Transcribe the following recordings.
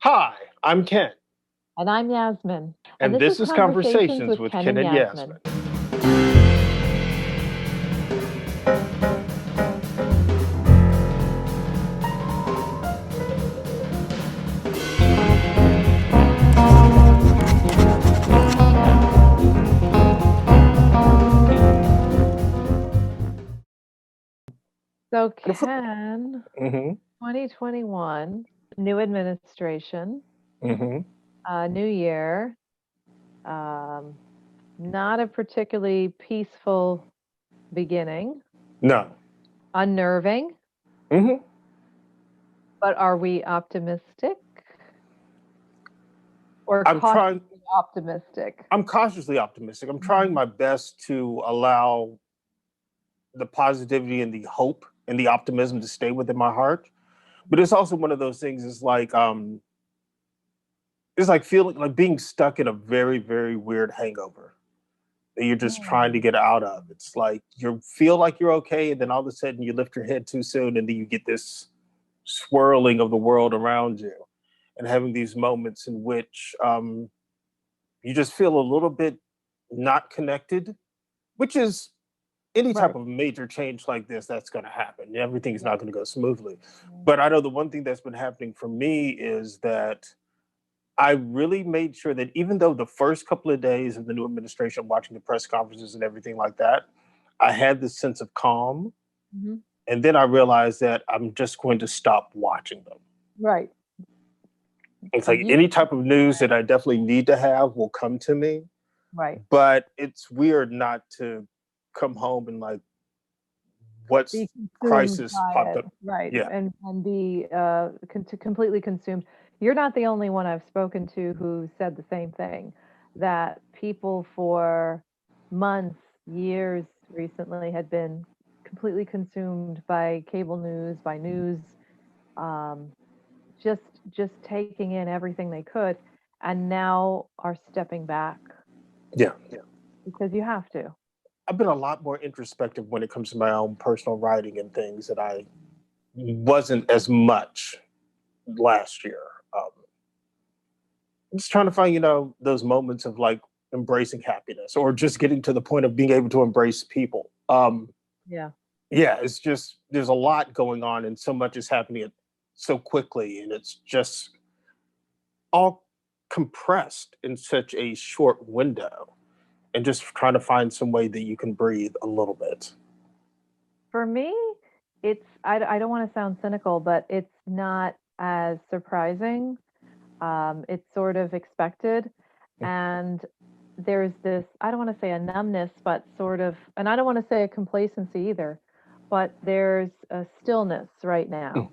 Hi, I'm Ken, And I'm Yasmin. And and this is this is Conversations Conversations with with Ken Ken and and Yasmin. Yasmin. So, Ken, Mm-hmm, 2021, new administration, mm-hmm. new year, um, not a particularly peaceful beginning, No. unnerving, Mm-hmm. but are we optimistic or I'm trying, cautiously optimistic? I'm cautiously optimistic. I'm trying Mhm. my best to allow the positivity and the hope and the optimism to stay within my heart. But it's also one of those things, it's like feeling like being stuck in a very, very weird hangover that you're just trying to Mm. get out of. It's like you feel like you're okay, and then all of a sudden you lift your head too soon, and then you get this swirling of the world around you, and having these moments in which you just feel a little bit not connected, which is any type Right. of major change like this that's going to happen. Everything's Yeah. not going to go smoothly. Mm. But I know the one thing that's been happening for me is that I really made sure that even though the first couple of days of the new administration, watching the press conferences and everything like that, I had this sense of calm. Mhm. And then I realized that I'm just going to stop watching them. Right. It's like You, any type of news that I definitely need to have will come to me, right. but it's weird not to come home and like, what's Be consumed crisis by popped it, up? right? Yeah. And be completely consumed. You're not the only one I've spoken to who said the same thing. That people for months, years recently had been completely consumed by cable news, by news, um, just just taking in everything they could, and now are stepping back Yeah. because you have to. I've been a lot more introspective when it comes to my own personal writing and things that I wasn't as much last year. Um, I'm just trying to find, those moments of like embracing happiness or just getting to the point of being able to embrace people. Yeah. Yeah, it's just there's a lot going on and so much is happening so quickly, and it's just all compressed in such a short window, and just trying to find some way that you can breathe a little bit. For me, I don't want to sound cynical, but it's not as surprising. It's sort of expected. And there's this, I don't want to say a numbness, but sort of, and I don't want to say a complacency either, but there's a stillness right now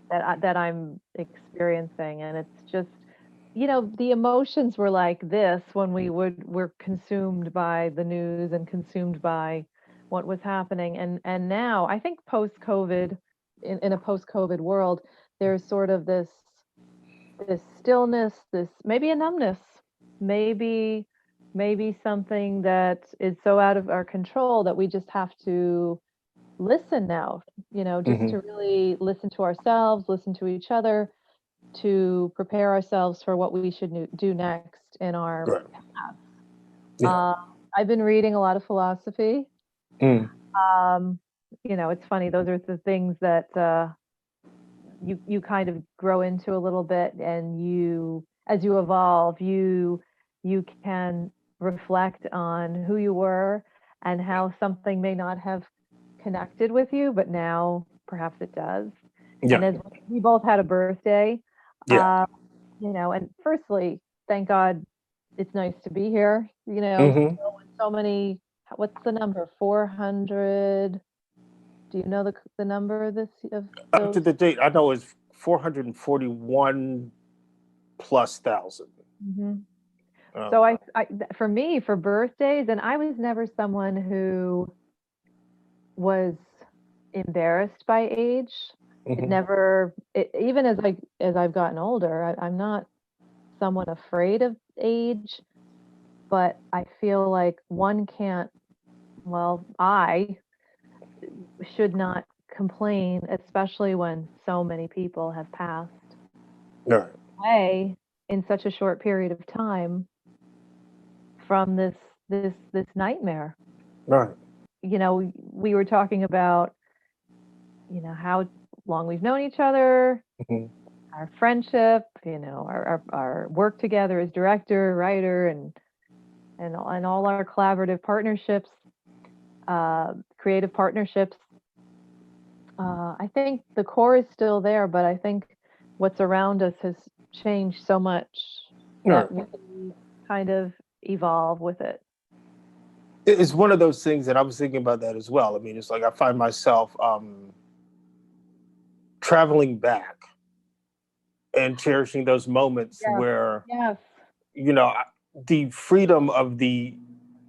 that I'm experiencing. And it's just, the emotions were like this when were consumed by the news and consumed by what was happening. And now I think post-COVID, in a post-COVID world, there's sort of this stillness, this maybe a numbness, maybe maybe something that is so out of our control that we just have to listen now, just Mm-hmm. to really listen to ourselves, listen to each other, to prepare ourselves for what we should do next in our Right. paths. Yeah. Uh, I've been reading a lot of philosophy. Mm. Um, it's funny; those are the things that you kind of grow into a little bit, and as you evolve, you can reflect on who you were and how something may not have connected with you, but now perhaps it does. And Yeah. as we both had a birthday, Yeah. uh, and firstly, thank God it's nice to be here, Mm-hmm. still with so many, what's the number? 400. Do you know the number of Up to those? the date, I know it's 441 plus thousand. Mhm. So Um, for me, for birthdays, and I was never someone who was embarrassed by age. It mhm. never, even as I've gotten older, I'm not someone afraid of age, but I feel like one can't, well, I should not complain, especially when so many people have passed. All right. away in such a short period of time from this nightmare. Right. You know, we were talking about, you know, how long we've known each other, Mhm. our friendship, you know, our work together as director, writer, and all our collaborative partnerships, creative partnerships. I think the core is still there, but I think what's around us has changed so much Right. that we kind of evolve with it. It's one of those things that I was thinking about that as well. I mean, it's like I find myself traveling back and cherishing those moments Yes. where, Yes. you know, the freedom of the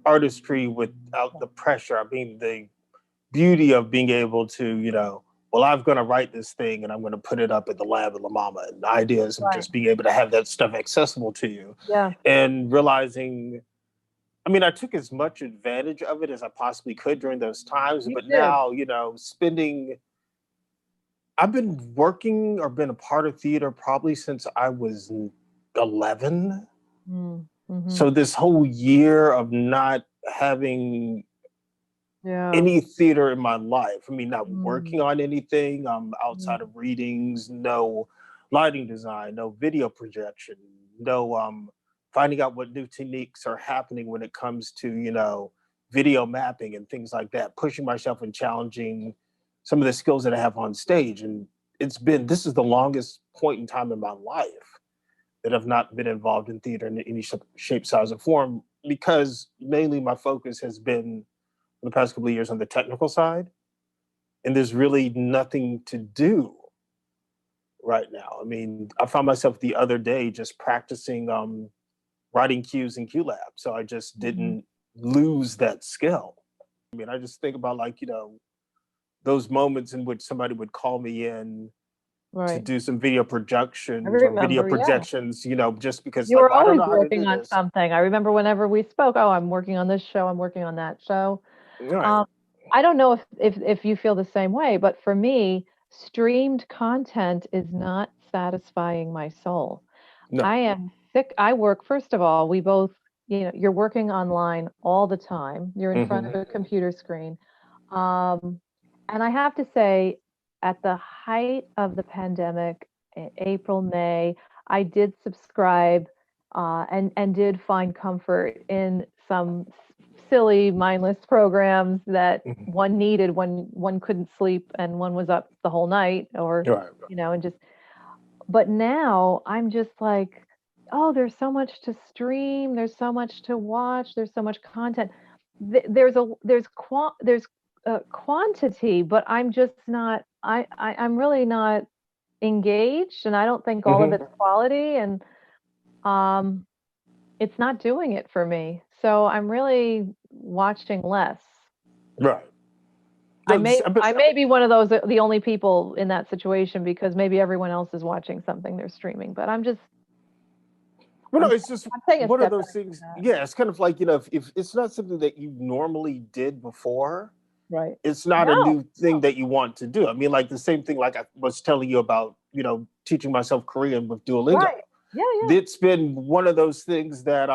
artistry without the pressure. I mean, the beauty of being able to, you know, well, I'm going to write this thing and I'm going to put it up at the lab of La Mama, and the ideas of Right. just being able to have that stuff accessible to you Yeah. and realizing, I mean, I took as much advantage of it as I possibly could during those times, You but did. now, you know, I've been working or been a part of theater probably since I was 11. Mm-hmm. So this whole year of not having Yeah. any theater in my life, I mean, not Mm, working on anything outside mm, of readings, no lighting design, no video projection, no finding out what new techniques are happening when it comes to, you know, video mapping and things like that, pushing myself and challenging some of the skills that I have on stage. And this is the longest point in time in my life that I've not been involved in theater in any shape, size, or form, because mainly my focus has been for the past couple of years on the technical side, and there's really nothing to do right now. I mean, I found myself the other day just practicing writing cues in QLab, so I just mhm. didn't lose that skill. I mean, I just think about, like, you know, those moments in which somebody would call me in to Right. do some video I productions or video remember. Yeah. projections, you know, just because, You like, were well, I don't always know how to working do on this. something. I remember whenever we spoke, oh, I'm working on this show, I'm working on that show. Right. Um, I don't know if you feel the same way, but for me, streamed content is not satisfying my soul. No. I am sick. I work, first of all, we both, you know, you're working online all the time. You're in front Hmm. of a computer screen. Um, and I have to say, at the height of the pandemic, April, May, I did subscribe and did find comfort in some silly, mindless programs that Hmm. one needed when one couldn't sleep and one was up the whole night, or, Right. you know, and just, but now I'm just like, oh, there's so much to stream, there's so much to watch, there's so much content. There's quantity, but I'm just not. I'm really not engaged, and I don't think all of Hmm. it's quality, and um, it's not doing it for me. So I'm really watching less. Right. I No, may but I may be one of those the only people in that situation because maybe everyone else is watching something they're streaming, but well, no, I'm it's just I'm taking a one of step those back from things. that. Yeah, it's kind of like, you know, if it's not something that you normally did before, Right. it's not a No. new thing that you want to do. I mean, like the same thing, like I was telling you about, you know, teaching myself Korean with Duolingo. Right. Yeah, yeah. It's been one of those things that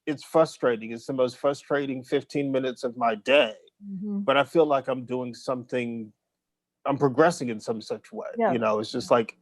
it's frustrating. It's the most frustrating 15 minutes of my day, Mhm. but I feel like I'm doing something, I'm progressing in some such way. Yes. You know, it's just like,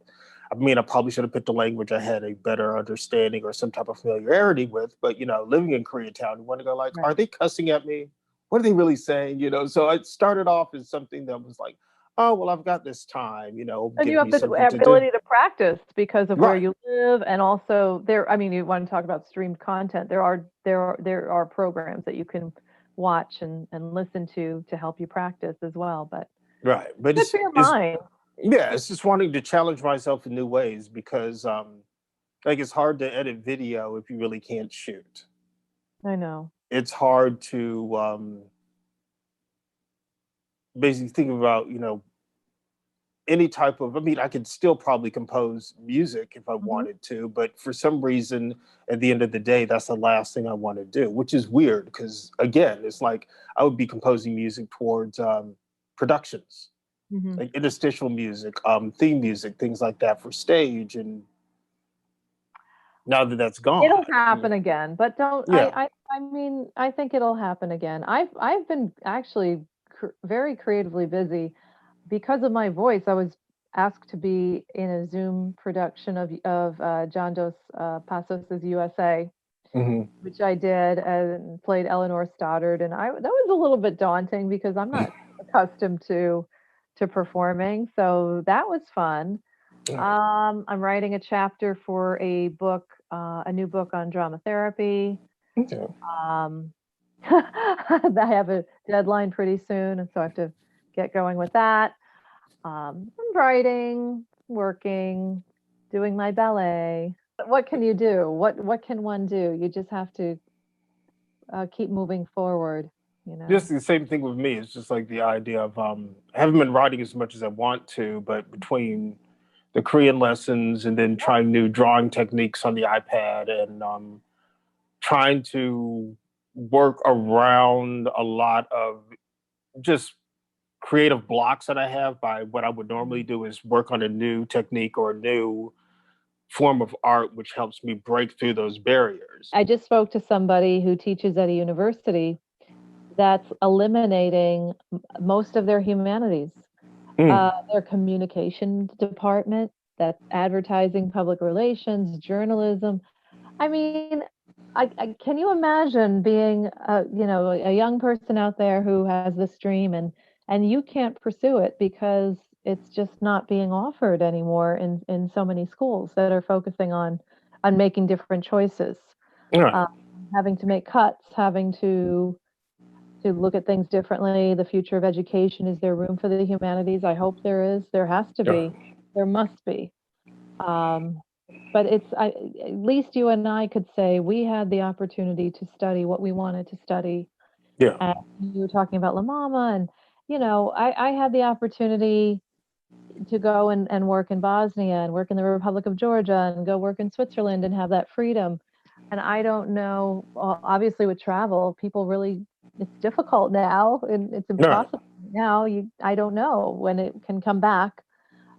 I mean, I probably should have picked a language I had a better understanding or some type of familiarity with. But, you know, living in Koreatown, you want to go like, Right. are they cussing at me? What are they really saying? You know, so it started off as something that was like, oh, well, I've got this time, you know, And you give have me the something to do. ability to practice because of where Right. you live, and also there. I mean, you want to talk about streamed content? There are programs that you can watch and listen to help you practice as well. But Right. But good for your it's, mind. yeah, it's just wanting to challenge myself in new ways because, like, it's hard to edit video if you really can't shoot. I know. It's hard to basically think about, you know, any type of, I mean, I could still probably compose music if I Hmm. wanted to, but for some reason at the end of the day that's the last thing I want to do, which is weird because again it's like I would be composing music towards productions, Hmm. like interstitial music, theme music, things like that for stage, and now that that's gone. It'll happen again, but don't Yeah. I mean, I think it'll happen again. I've been actually very creatively busy because of my voice. I was asked to be in a Zoom production of John Dos Passos's USA, Hmm. which I did and played Eleanor Stoddard, and I that was a little bit daunting because I'm not accustomed to performing, so that was fun. I'm writing a chapter for a new book on drama therapy. Okay. Um, I have a deadline pretty soon, and so I have to get going with that. I'm writing, working, doing my ballet. What can you do? What can one do? You just have to keep moving forward, you know. Just the same thing with me. It's just like the idea of I haven't been writing as much as I want to, but between the Korean lessons and then trying new drawing techniques on the iPad and trying to work around a lot of just creative blocks that I have by what I would normally do is work on a new technique or a new form of art, which helps me break through those barriers. I just spoke to somebody who teaches at a university that's eliminating most of their humanities, Mm. their communication department, that's advertising, public relations, journalism. I mean, can you imagine being a young person out there who has this dream and you can't pursue it because it's just not being offered anymore in so many schools that are focusing on making different choices, Right. um, having to make cuts, having to look at things differently. The future of education, is there room for the humanities? I hope there is. There has to be. Right. There must be. Um, but at least you and I could say we had the opportunity to study what we wanted to study. Yeah. And you were talking about La Mama, and I had the opportunity to go and work in Bosnia and work in the Republic of Georgia and go work in Switzerland and have that freedom. And I don't know, obviously with travel, people really, it's difficult now and it's Right. impossible now. I don't know when it can come back.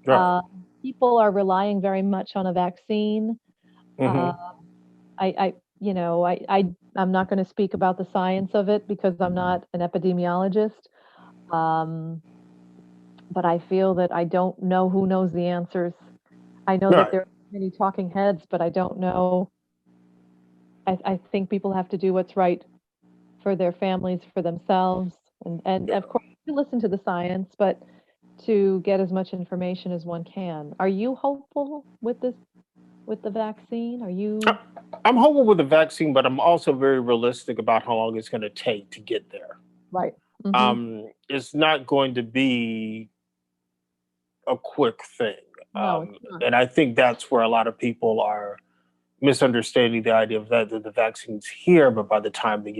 Right. Uh, People are relying very much on a vaccine. Uh, Hmm. I'm not going to speak about the science of it because I'm not an epidemiologist. Um, but I feel that I don't know who knows the answers. I know that Right. there are many talking heads, but I don't know. I think people have to do what's right for their families, for themselves, and Yeah. of course to listen to the science, but to get as much information as one can. Are you hopeful with this, with the vaccine? Are you I'm hopeful with the vaccine, but I'm also very realistic about how long it's going to take to get there. right? Hmm. It's not going to be a quick thing. No, it's not. And I think that's where a lot of people are misunderstanding the idea of that the vaccine's here, but by the time that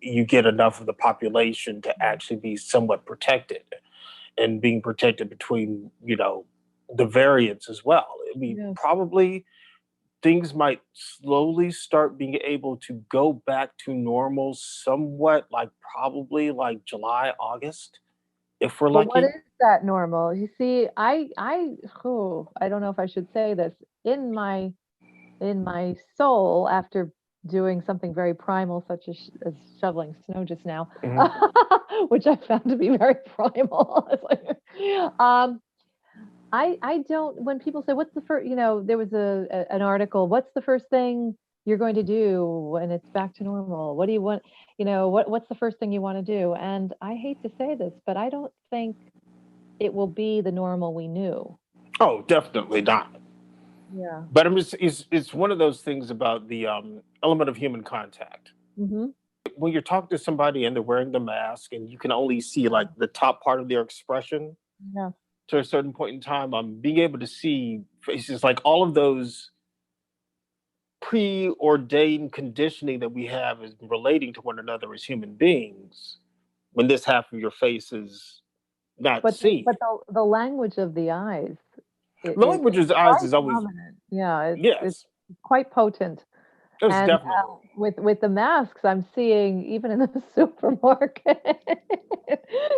you get enough of the population to actually be somewhat protected and being protected between the variants as well. I mean, Yes. probably things might slowly start being able to go back to normal somewhat, like probably like July, August, if we're But what lucky. is that normal? You see, I don't know if I should say this in my soul after doing something very primal such as shoveling snow just now, Hmm. which I found to be very primal. It's like, I don't, when people say what's the first, there was an article, what's the first thing you're going to do when it's back to normal? What do you want, what's the first thing you want to do? And I hate to say this, but I don't think it will be the normal we knew. Oh, definitely not. Yeah. But it's one of those things about the element of human contact. Hmm. When you're talking to somebody and they're wearing the mask and you can only see like the top part of their expression Yeah. to a certain point in time, being able to see faces, like all of those preordained conditioning that we have is relating to one another as human beings. When this half of your face is not seen, But the language of the eyes the is language of the eyes quite is always dominant. Yeah, it's yes, quite potent. it's And definitely. with the masks, I'm seeing even in the supermarket,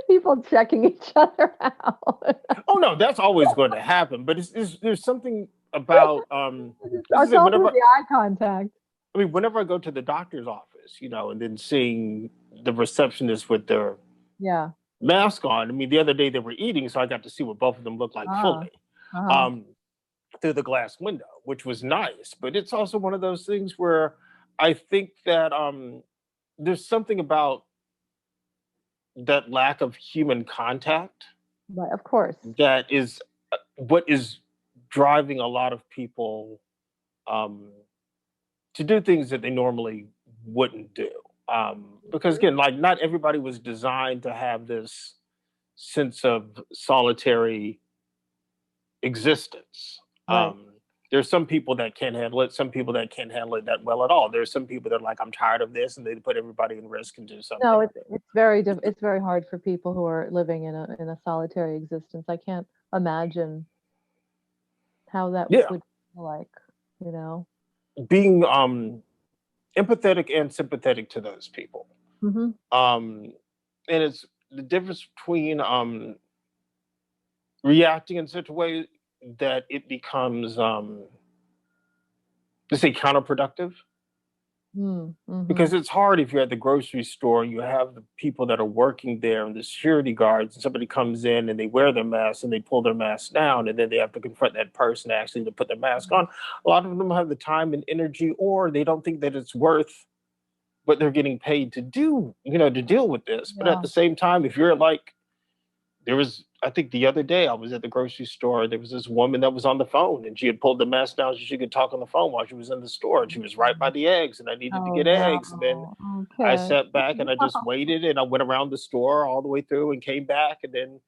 people checking each other out. Oh no, that's always going to happen. But there's something. about this is It's it, all through whenever the eye contact. I mean whenever I go to the doctor's office, and then seeing the receptionist with their Yeah. mask on. I mean, the other day they were eating, so I got to see what both of them looked like Ah. fully. Uh-huh. Um, through the glass window, which was nice. But it's also one of those things where I think that there's something about that lack of human contact Right. Of course. that is what is driving a lot of people um, to do things that they normally wouldn't do. Because again, like not everybody was designed to have this sense of solitary existence. Right. There's some people that can handle it, some people that can't handle it that well at all. There's some people that are like, I'm tired of this, and they put everybody in risk and do No, something. it's very hard for people who are living in a solitary existence. I can't imagine how that Yeah, would feel like, you know. being empathetic and sympathetic to those people. Hmm. Um, and it's the difference between reacting in such a way that it becomes, let's say, counterproductive. Mm-hmm. Because it's hard if you're at the grocery store and you have the people that are working there and the security guards, and somebody comes in and they wear their mask and they pull their mask down, and then they have to confront that person actually to put their mask on. A lot of them have the time and energy, or they don't think that it's worth what they're getting paid to do, to deal with this. But at Yeah. the same time, if you're like, there was, I think the other day I was at the grocery store. There was this woman that was on the phone, and she had pulled the mask down so she could talk on the phone while she was in the store. And she was right by the eggs, and I needed to Oh get eggs. And then no. I Okay. sat back and I just waited, and I went around the store all the way through and came back, and then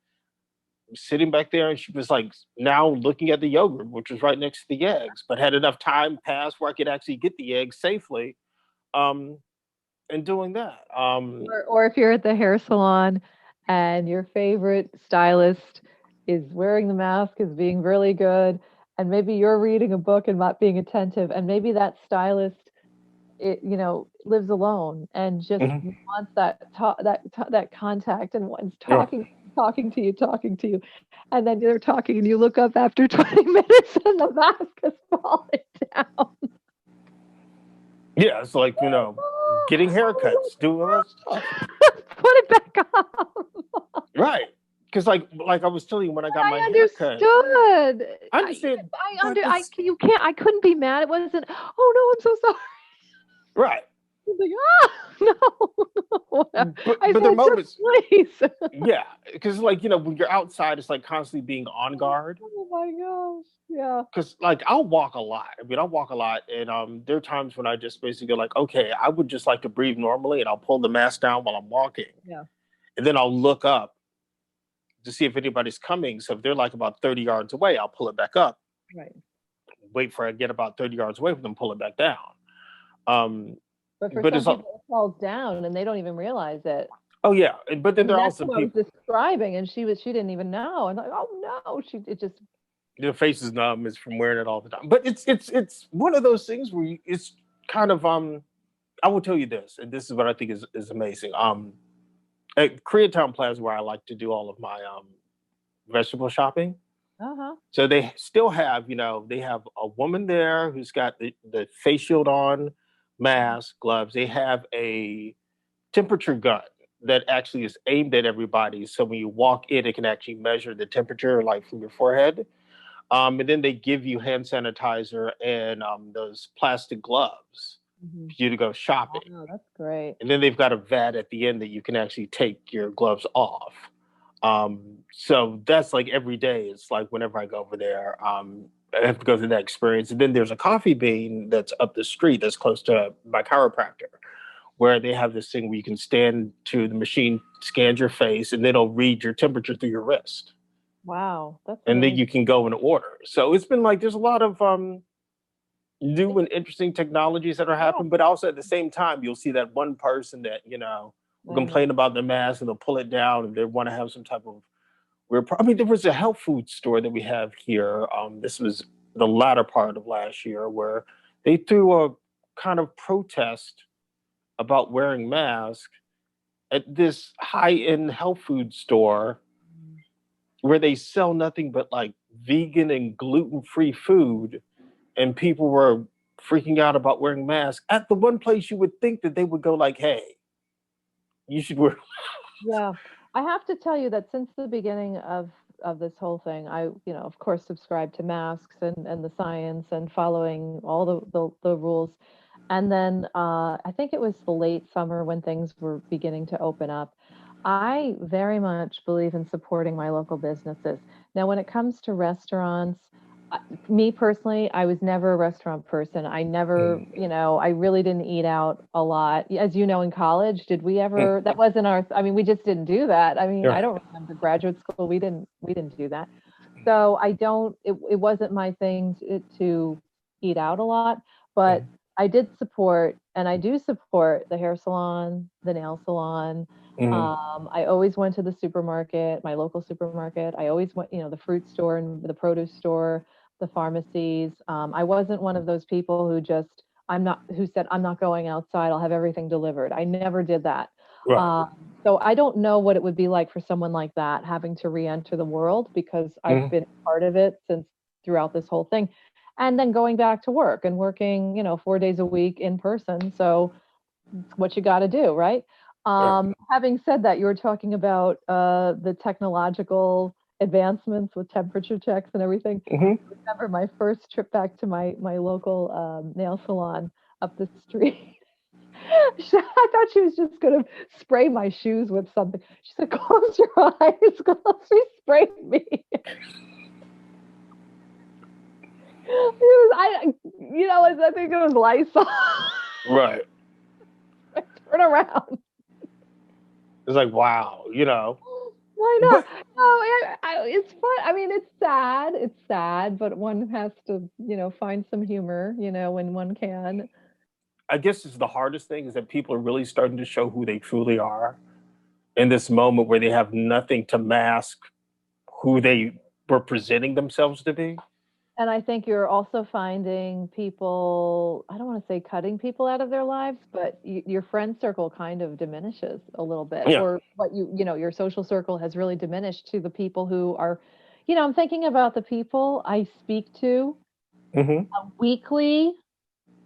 sitting back there, and she was like now looking at the yogurt, which was right next to the eggs, but had enough time passed where I could actually get the eggs safely. Um, and doing that. Or if you're at the hair salon and your favorite stylist is wearing the mask, is being really good, and maybe you're reading a book and not being attentive, and maybe that stylist, lives alone and just Mhm. wants that contact and wants Yeah. talking to you, and then they're talking and you look up after 20 minutes and the mask has fallen down. Yeah, it's like, getting haircuts, doing all that stuff. Put it back on. Right. Because like I was telling you when I got my I haircut, understood. I understand, but it's You can't, I couldn't be mad. It wasn't, oh no, I'm so sorry. right. It's like, no, whatever. I But there are said, moments, just please. yeah, because like when you're outside, it's like constantly being on guard. Oh my gosh. Yeah. Because like I'll walk a lot. I mean, I'll walk a lot, and there are times when I just basically go like, okay, I would just like to breathe normally, and I'll pull the mask down while I'm walking, Yeah. and then I'll look up to see if anybody's coming. So if they're like about 30 yards away, I'll pull it back up. Right. Wait for I get about 30 yards away from them, pull it back down. Um, But for but some it's like, people, it falls down and they don't even realize it. oh yeah, but then And there are that's also what I was people, describing, and she didn't even know. And like, oh no, it just, their face is numb is from wearing it all the time. But it's one of those things where it's kind of I will tell you this, and this is what I think is amazing. At Koreatown Plaza, where I like to do all of my vegetable shopping. uh-huh. So they still have, they have a woman there who's got the face shield on, mask, gloves. They have a temperature gun that actually is aimed at everybody. So when you walk in, it can actually measure the temperature, like from your forehead. And then they give you hand sanitizer and those plastic gloves Hmm. for you to go shopping. Wow, that's great. And then they've got a vat at the end that you can actually take your gloves off. So that's like every day. It's like whenever I go over there, I have to go through that experience. And then there's a coffee bean that's up the street that's close to my chiropractor, where they have this thing where you can stand to the machine, scans your face, and then it'll read your temperature through your wrist. Wow, that's And then amazing. you can go and order. So it's been like there's a lot of new and interesting technologies that are Yeah, happening, but also at the same time, you'll see that one person that, will I know. complain about their mask and they'll pull it down and they want to have some type of weird. I mean, there was a health food store that we have here. This was the latter part of last year where they threw a kind of protest about wearing masks at this high end health food store where they sell nothing but like vegan and gluten-free food, and people were freaking out about wearing masks at the one place you would think that they would go like, hey, you should wear. Yeah. I have to tell you that since the beginning of this whole thing, I, of course, subscribe to masks and the science and following all the rules. And then I think it was the late summer when things were beginning to open up. I very much believe in supporting my local businesses. Now, when it comes to restaurants, uh, me personally, I was never a restaurant person. I never, Mm, I really didn't eat out a lot. As you know, in college, did we mm, ever, that wasn't our, I mean, we just didn't do that. I mean, I right. don't remember graduate school. We didn't do that. So I don't, it wasn't my thing to eat out a lot, but Mm, I did support and I do support the hair salon, the nail salon. mm, I always went to the supermarket, my local supermarket. I always went, the fruit store and the produce store, the pharmacies. I wasn't one of those people who said, I'm not going outside, I'll have everything delivered. I never did that. right. Um, so I don't know what it would be like for someone like that having to re-enter the world because I've Mm, been part of it since throughout this whole thing. And then going back to work and working, 4 days a week in person. So it's what you got to do, right? right. Having said that, you were talking about the technological advancements with temperature checks and everything. Hmm. I remember my first trip back to my local nail salon up the street. I thought she was just going to spray my shoes with something. She said, "Close your eyes." She sprayed me. I think it was Lysol. Right. Turn around. It's like, wow, Why not? but No, it's fun. I mean, it's sad. It's sad, but one has to, find some humor, when one can. I guess it's the hardest thing is that people are really starting to show who they truly are in this moment where they have nothing to mask who they were presenting themselves to be. And I think you're also finding people, I don't want to say cutting people out of their lives, but your friend circle kind of diminishes a little bit, Yeah. or your social circle has really diminished to the people who are, I'm thinking about the people I speak to Hmm. weekly.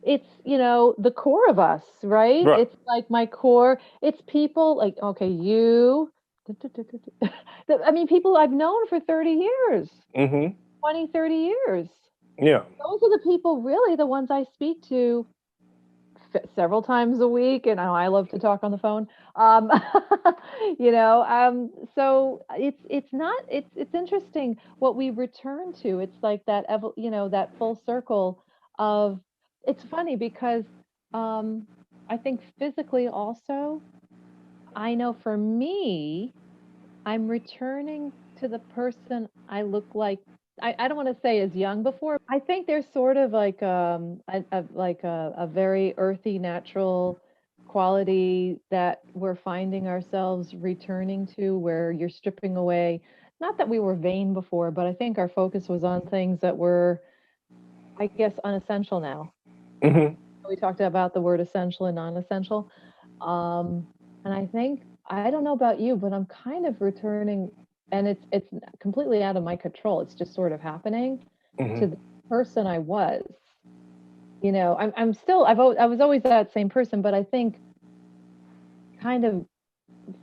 It's, the core of us, right? Right. It's like my core. It's people like, okay, you, I mean, people I've known for 30 years, Hmm. 20, 30 years. Yeah. Those are the people really the ones I speak to several times a week, and I love to talk on the phone. Um, so it's not it's interesting what we return to. It's like that full circle of. It's funny because um, I think physically also, I know for me, I'm returning to the person I look like. I don't want to say as young before. I think there's sort of like a very earthy, natural quality that we're finding ourselves returning to, where you're stripping away. Not that we were vain before, but I think our focus was on things that were, I guess, unessential now. Hmm. We talked about the word essential and non-essential. And I don't know about you, but I'm kind of returning, and it's completely out of my control. It's just sort of happening Hmm. to the person I was. I'm still I was always that same person, but I think kind of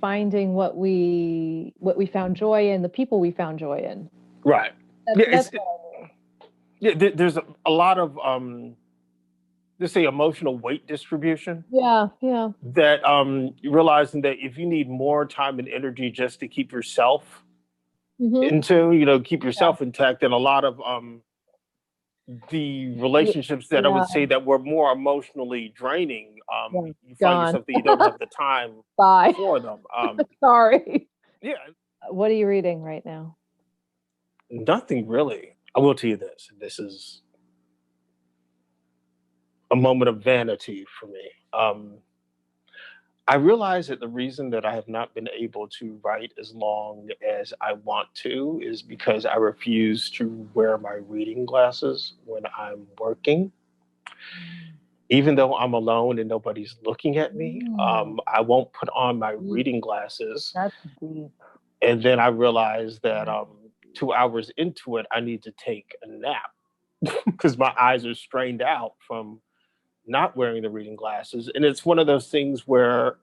finding what we found joy in, the people we found joy in. Right. That's Yeah. that's what I mean. Yeah. There's a lot of let's say emotional weight distribution Yeah, yeah. that realizing that if you need more time and energy just to keep yourself Hmm. into, keep Yeah. yourself intact, and a lot of the relationships that I would Yeah, say that were more emotionally draining, yeah. you find Gone. yourself that you don't have the time Bye. for them. Sorry. Yeah, What are you reading right now? nothing really. I will tell you this. This is a moment of vanity for me. I realize that the reason that I have not been able to write as long as I want to is because I refuse to wear my reading glasses when I'm working. Even though I'm alone and nobody's looking at me, Mm, I won't put on my deep. reading glasses. That's deep. And then I realize that Mm. 2 hours into it, I need to take a nap because my eyes are strained out from not wearing the reading glasses. And it's one of those things where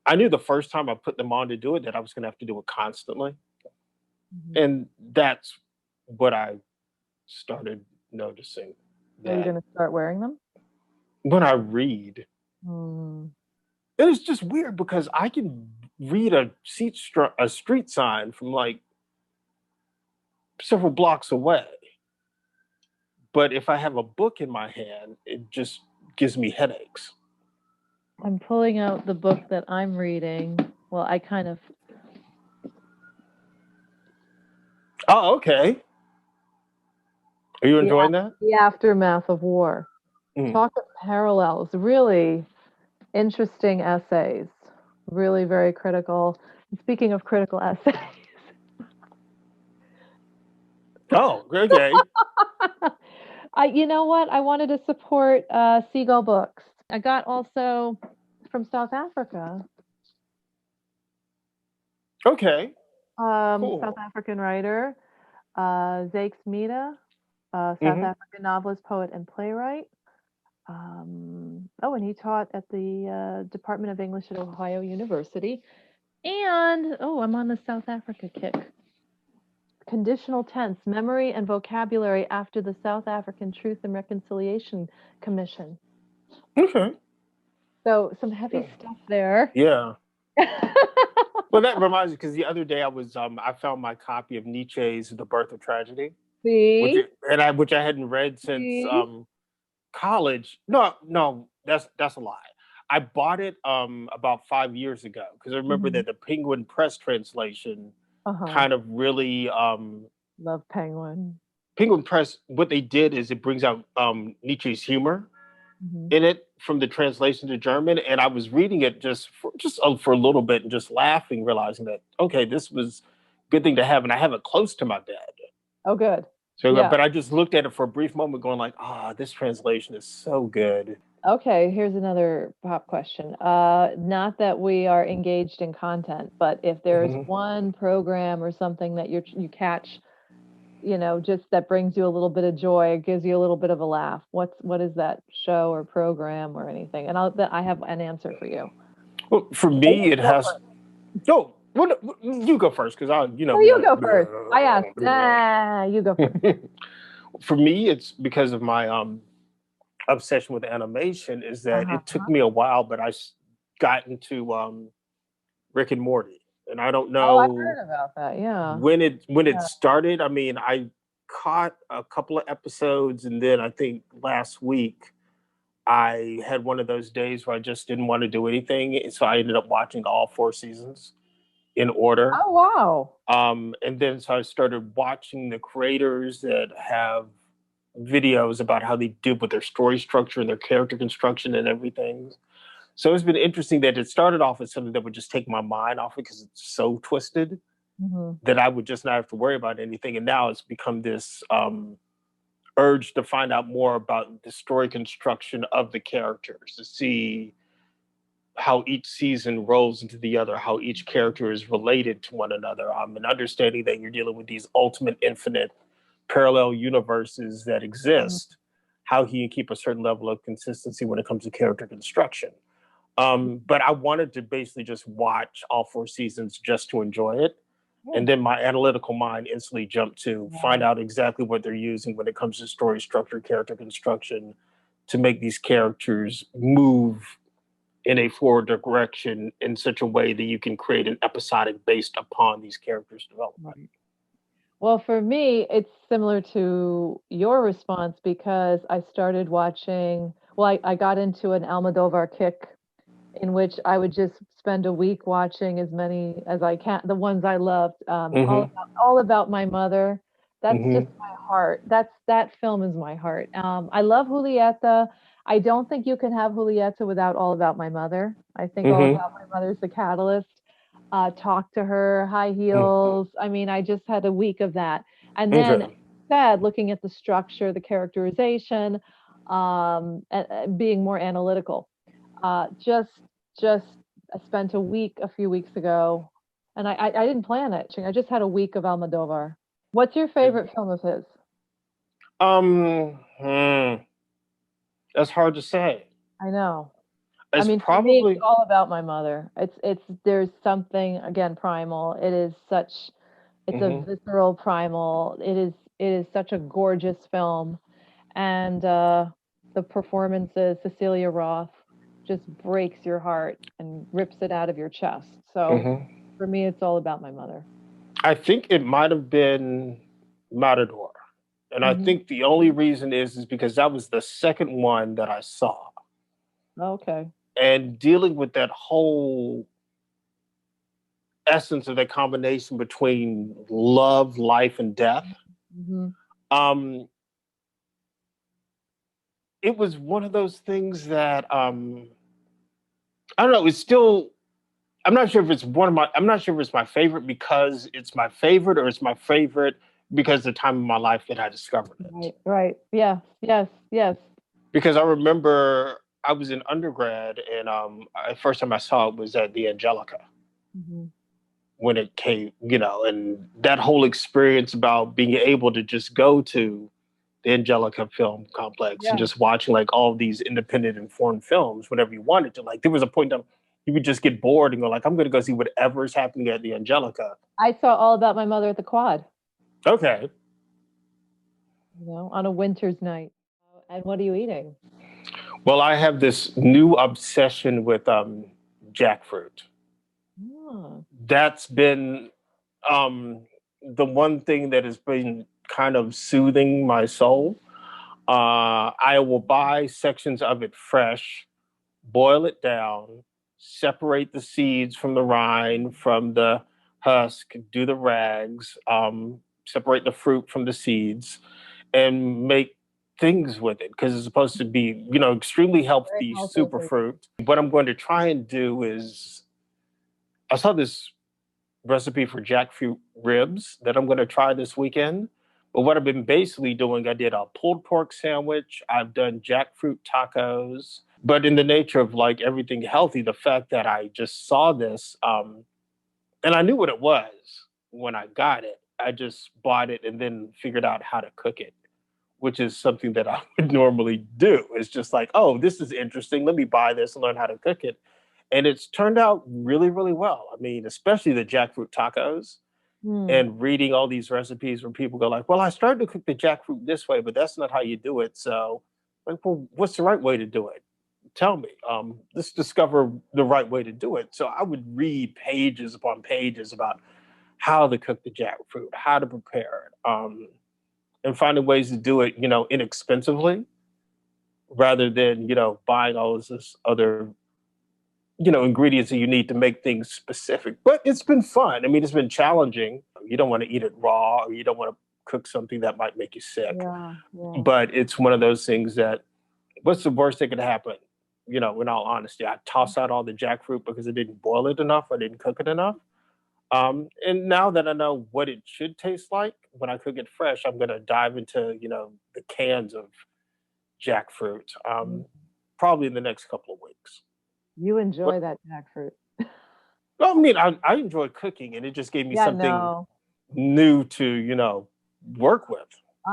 I knew the first time I put them on to do it that I was going to have to do it constantly. Mhm. And that's what I started noticing, Are you that going to start wearing them? when I read, Mm. and it's just weird because I can read a street sign from like several blocks away. But if I have a book in my hand, it just gives me headaches. I'm pulling out the book that I'm reading. Well, I kind of, Oh, okay. Are you the, enjoying that? the aftermath of war. Mm. Talk of parallels, really interesting essays, really very critical. And speaking of critical essays, Oh, okay. you know what? I wanted to support Seagull Books. I got also from South Africa, Okay. South Cool. African writer, Zakes Mita, South Hmm. African novelist, poet, and playwright. Oh, and he taught at the Department of English at Ohio University. And, oh, I'm on the South Africa kick. Conditional tense, memory and vocabulary after the South African Truth and Reconciliation Commission. Okay. So some heavy stuff there. Yeah. Well, that reminds me because the other day I found my copy of Nietzsche's The Birth of Tragedy, which See? which I hadn't read since See? college. No, no, that's a lie. I bought it about 5 years ago because I remember Hmm. that the Penguin Press translation Uh-huh. kind of really Love Penguin. Penguin Press. What they did is it brings out Nietzsche's humor Hmm. in it from the translation to German, and I was reading it for a little bit and just laughing, realizing that okay, this was a good thing to have, and I have it close to my bed. Oh, good. So, Yeah. but I just looked at it for a brief moment, going like, this translation is so good. Okay, here's another pop question. Not that we are engaged in content, but if there's Mhm. one program or something that you catch, just that brings you a little bit of joy, gives you a little bit of a laugh, what is that show or program or anything? And I have an answer for you. Well, for Oh, you me, it go has. first. No, you go first because I'll, No, be you like. go first. I asked. You go first. For me, it's because of my obsession with animation. Is that it took Uh-huh. me a while, but got into Rick and Morty, and I don't Oh, I've know heard about that. Yeah. when it Yeah. started. I mean, I caught a couple of episodes, and then I think last week I had one of those days where I just didn't want to do anything, so I ended up watching all 4 seasons in order. Oh, wow. And then so I started watching the creators that have videos about how they did with their story structure and their character construction and everything. So it's been interesting that it started off as something that would just take my mind off it because it's so twisted Hmm. that I would just not have to worry about anything. And now it's become this urge to find out more about the story construction of the characters, to see how each season rolls into the other, how each character is related to one another, and understanding that you're dealing with these ultimate, infinite, parallel universes that exist, how he can keep a certain level of consistency when it comes to character construction. But I wanted to basically just watch all 4 seasons just to enjoy it. Yeah. And then my analytical mind instantly jumped to find Right. out exactly what they're using when it comes to story structure, character construction, to make these characters move in a forward direction in such a way that you can create an episodic based upon these characters' development. Right. Well, for me, it's similar to your response because I started watching, well, I got into an Almodovar kick in which I would just spend a week watching as many as I can, the ones I loved, Mm-hmm. all about my mother. That's just Mm-hmm. my heart. That film is my heart. I love Julieta. I don't think you can have Julieta without All About My Mother. I think All Mm-hmm. About My Mother's the catalyst. Talk to Her, High Heels. I mean, I just had a week of that. And then, Okay. said, looking at the structure, the characterization, being more analytical. Just I spent a week a few weeks ago And I didn't plan it. I just had a week of Almodovar. What's your favorite film of his? Um, hmm, that's hard to say. I know. I It's mean, for me, it's probably. all about my mother. It's there's something again primal. It is such it's a Mhm, visceral primal. It is such a gorgeous film, and the performances, Cecilia Roth just breaks your heart and rips it out of your chest. So mhm. for me, it's all about my mother. I think it might have been Matador. And I Hmm. think the only reason is because that was the second one that I saw. Okay. And dealing with that whole essence of that combination between love, life, and death, Hmm. um, it was one of those things that I don't know, it's still I'm not sure if it's one of my I'm not sure if it's my favorite because it's my favorite or it's my favorite because the time of my life that I discovered it. Right. Right. Yes. Yes. Yes. Because I remember I was in undergrad and first time I saw it was at the Angelica Hmm. when it came, and that whole experience about being able to just go to the Angelica Film Complex and Yeah. just watching like all of these independent and foreign films whenever you wanted to. Like there was a point that you would just get bored and go like, I'm going to go see whatever is happening at the Angelica. I saw All About My Mother at the Quad, Okay. on a winter's night. And what are you eating? Well, I have this new obsession with jackfruit. Oh, That's been um, the one thing that has been kind of soothing my soul. I will buy sections of it fresh, boil it down, separate the seeds from the rind, from the husk, do the rags, separate the fruit from the seeds, and make things with it because it's supposed to be, extremely very healthy healthy for you. superfruit. What I'm going to try and do is I saw this recipe for jackfruit ribs that I'm going to try this weekend. But what I've been basically doing, I did a pulled pork sandwich. I've done jackfruit tacos. But in the nature of like everything healthy, the fact that I just saw this, and I knew what it was when I got it. I just bought it and then figured out how to cook it, which is something that I would normally do. It's just like, oh, this is interesting. Let me buy this and learn how to cook it. And it's turned out really, really well. I mean, especially the jackfruit tacos Hmm. and reading all these recipes where people go like, well, I started to cook the jackfruit this way, but that's not how you do it. So like, well, what's the right way to do it? Tell me. Let's discover the right way to do it. So I would read pages upon pages about how to cook the jackfruit, how to prepare it, and finding ways to do it, inexpensively rather than, buying all this other, ingredients that you need to make things specific. But it's been fun. I mean, it's been challenging. You don't want to eat it raw or you don't want to cook something that might make you sick. Yeah, yeah. But it's one of those things that what's the worst that could happen? In all honesty, I toss out all the jackfruit because I didn't boil it enough, I didn't cook it enough. And now that I know what it should taste like when I cook it fresh, I'm gonna dive into, the cans of jackfruit, Mm. probably in the next couple of weeks. You But enjoy that jackfruit. I mean, I enjoy cooking, and it just gave me Yeah, something no. new to, work with.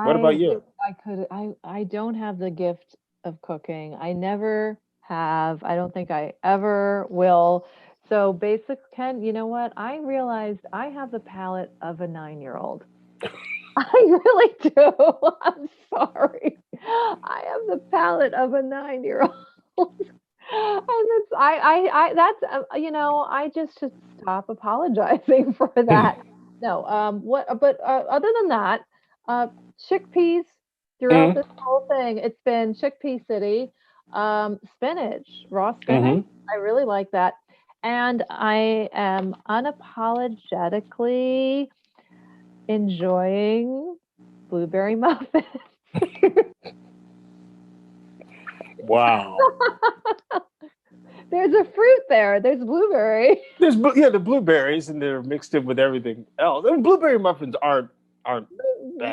What about I wish you? I could. I don't have the gift of cooking. I never have. I don't think I ever will. So basic, Ken, you know what? I realized I have the palate of a 9-year-old. I really do. I'm sorry. I have the palate of a 9-year-old. And that's, I just should stop apologizing for that. No, but other than that, uh, chickpeas throughout Mm-hmm. this whole thing, it's been chickpea city, spinach, raw spinach. Mm-hmm. I really like that. And I am unapologetically enjoying blueberry muffins. Wow. There's a fruit there. There's blueberry. Yeah, the blueberries, and they're mixed in with everything else. And blueberry muffins aren't bad.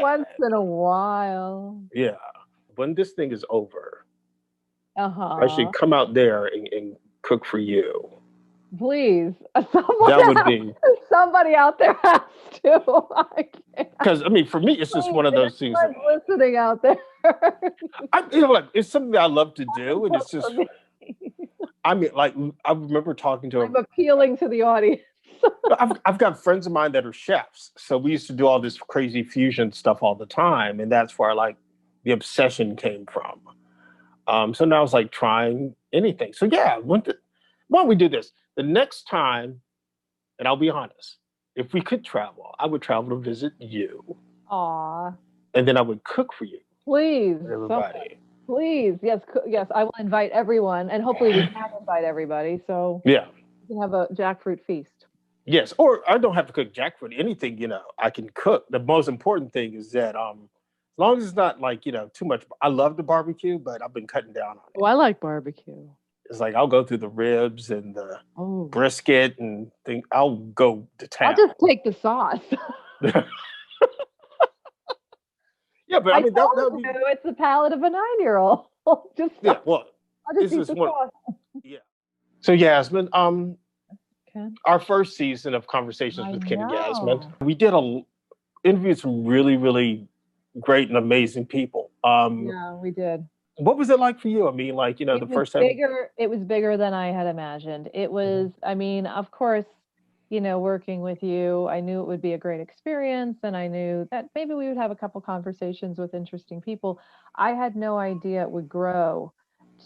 Once in a while. Yeah, when this thing is over, I should Uh-huh. come out there and cook for you. Please. Someone That would else. be somebody out there has to. I can't. Because I mean, for me, it's just one of those things that Anyone's listening out there. like it's something that I love to do, and it's just. For me. I mean, like I remember talking to I'm appealing to the audience. I've got friends of mine that are chefs, so we used to do all this crazy fusion stuff all the time, and that's where like the obsession came from. So now it's like trying anything. So yeah, why don't we do this? The next time, and I'll be honest, if we could travel, I would travel to visit you, Aw, and then I would cook for you, please, everybody. please, yes, yes. I will invite everyone, and hopefully we can invite everybody, so Yeah. we can have a jackfruit feast. Yes, or I don't have to cook jackfruit. Anything, I can cook. The most important thing is that as long as it's not like, too much. I love the barbecue, but I've been cutting down on Oh, it. I like barbecue. It's like I'll go through the ribs and the Oh, brisket and think I'll go to I'll town. just take the sauce. Yeah, but I I mean that would told be you it's the palate of a 9-year-old. Just yeah. Well, I'll just this eat is the one. sauce. Yeah. So Yasmine, Okay. our first season of Conversations I with Ken and Yasmine, know. we did interviewed some really, really great and amazing people. Yeah, we did. What was it like for you? I mean, like, It the was first time. bigger. It was bigger than I had imagined. It was, I mean, of course, working with you, I knew it would be a great experience, and I knew that maybe we would have a couple conversations with interesting people. I had no idea it would grow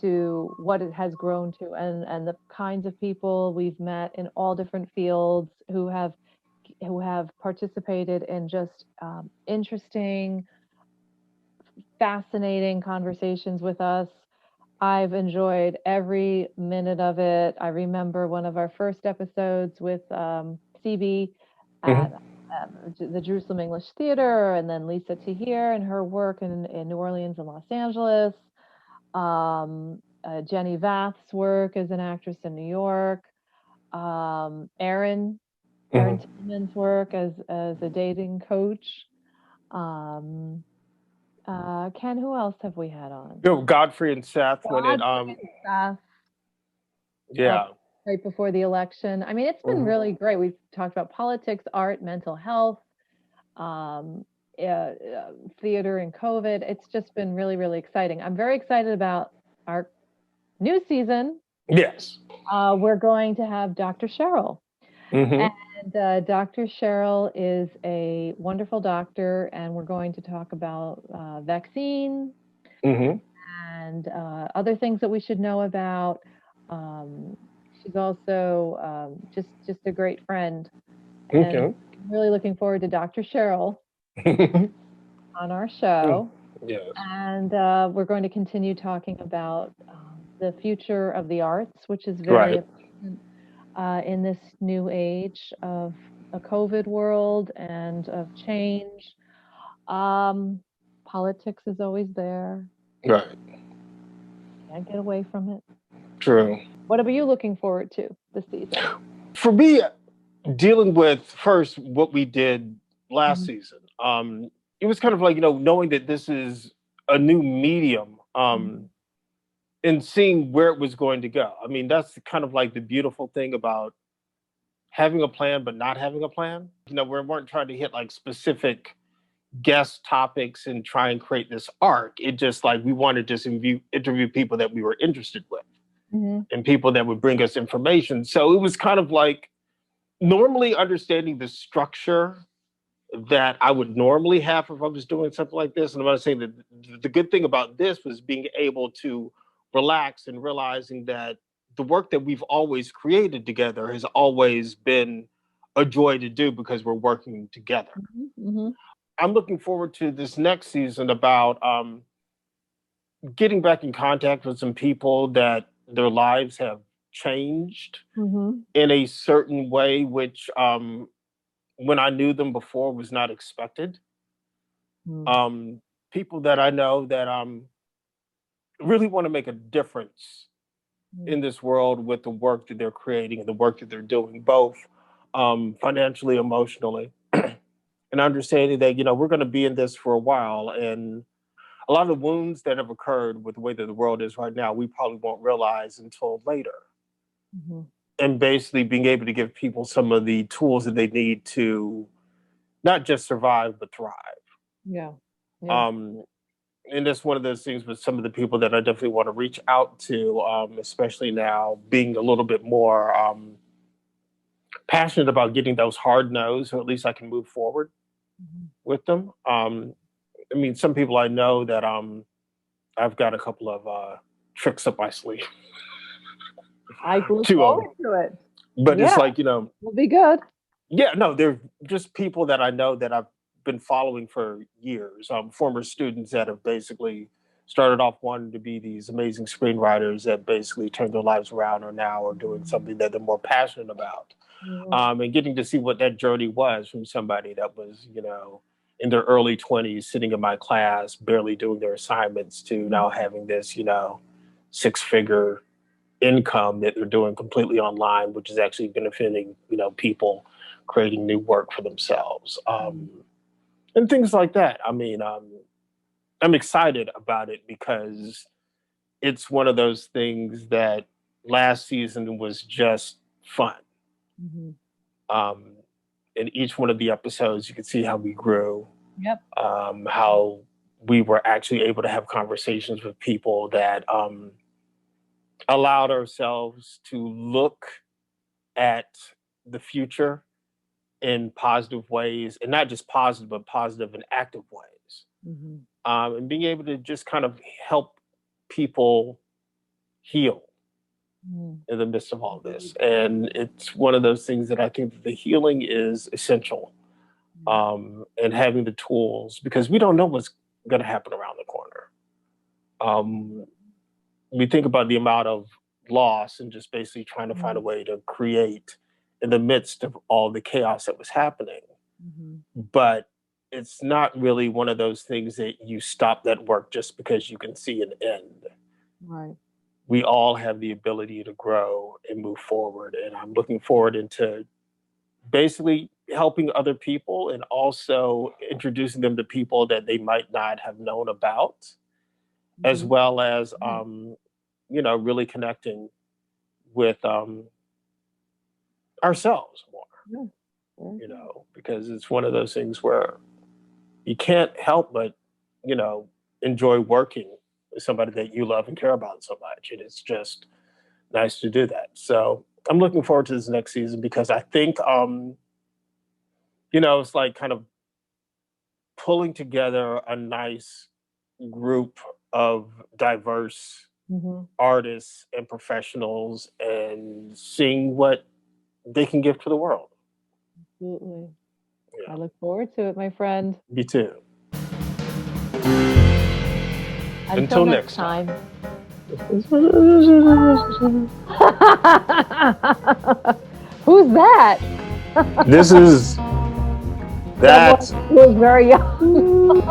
to what it has grown to, and the kinds of people we've met in all different fields who have participated in just interesting, fascinating conversations with us. I've enjoyed every minute of it. I remember one of our first episodes with CB at Mhm. the Jerusalem English Theater, and then Lisa Tahir and her work in New Orleans and Los Angeles. Jenny Vath's work as an actress in New York. Aaron Mhm. Tillman's work as a dating coach. Um, Ken, who else have we had on? Godfrey and Seth when it Godfrey and Seth, uh, yeah. right before the election. I mean, it's been Mhm. really great. We've talked about politics, art, mental health, um, theater, and COVID. It's just been really, really exciting. I'm very excited about our new season. Yes. We're going to have Dr. Cheryl. Hmm. And Dr. Cheryl is a wonderful doctor, and we're going to talk about vaccine Hmm. and other things that we should know about. Um, she's also just a great friend, and Okay. I'm really looking forward to Dr. Cheryl on our Mm. show. Yes. And we're going to continue talking about the future of the arts, which is very Right. important in this new age of a COVID world and of change. Um, Politics is always there. Right. Can't get away from it. True. What are you looking forward to this season? For me, dealing with first what we did last Mhm. season, it was kind of like, knowing that this is a new medium, Mhm. and seeing where it was going to go. I mean, that's kind of like the beautiful thing about having a plan but not having a plan. We weren't trying to hit like specific guest topics and try and create this arc. It just like we wanted to just interview people that we were interested with Mhm. and people that would bring us information. So it was kind of like normally understanding the structure that I would normally have if I was doing something like this. And I'm not saying that the good thing about this was being able to relax and realizing that the work that we've always created together has always been a joy to do because we're working together. Mhm. Mhm. I'm looking forward to this next season about getting back in contact with some people that their lives have changed Mhm. in a certain way, which when I knew them before was not expected. Mhm. Um, People that I know that really want to make a difference Mhm. in this world with the work that they're creating and the work that they're doing, both financially, emotionally, and understanding that we're going to be in this for a while, and a lot of the wounds that have occurred with the way that the world is right now, we probably won't realize until later. Mhm. and basically being able to give people some of the tools that they need to not just survive but thrive. Yeah. Yeah. Um, and that's one of those things with some of the people that I definitely want to reach out to, especially now being a little bit more passionate about getting those hard no's, so at least I can move forward Mhm. with them. I mean, some people I know that I've got a couple of tricks up my sleeve I look to forward to it. but it's Yeah, like, you know, will be good. yeah, no, they're just people that I know that I've been following for years. Former students that have basically started off wanting to be these amazing screenwriters that basically turned their lives around or now are doing Mhm. something that they're more passionate about. Mhm. And getting to see what that journey was from somebody that was, you know, in their early 20s, sitting in my class, barely doing their assignments, to now Mhm. having this, you know, six-figure income that they're doing completely online, which is actually benefiting, you know, people creating new work for themselves, Mhm. and things like that. I mean, I'm excited about it because it's one of those things that last season was just fun. Mhm. Um, in each one of the episodes, you could see how we grew, Yep. how we were actually able to have conversations with people that allowed ourselves to look at the future in positive ways, and not just positive, but positive and active ways. Mhm. And being able to just kind of help people heal Mhm. in the midst of all this. And it's one of those things that I think that the healing is essential, Mhm. and having the tools, because we don't know what's going to happen around the corner. Um, we think about the amount of loss and just basically trying to find a Mhm. way to create in the midst of all the chaos that was happening. Mhm. But it's not really one of those things that you stop that work just because you can see an end. Right. We all have the ability to grow and move forward. And I'm looking forward into basically helping other people and also introducing them to people that they might not have known about, as Mhm. well as, Yeah. you know, really connecting with ourselves more, Yeah. Very you good. know, because it's one of those things where you can't help but, you know, enjoy working with somebody that you love and care about so much. And it's just nice to do that. So I'm looking forward to this next season because I think, you know, it's like kind of pulling together a nice group of diverse Mhm. artists and professionals and seeing what they can give to the world. Absolutely. I Yeah, look forward to it, my friend. me too. Until Until next next time. time. Who's that? This is Someone that. who is very young.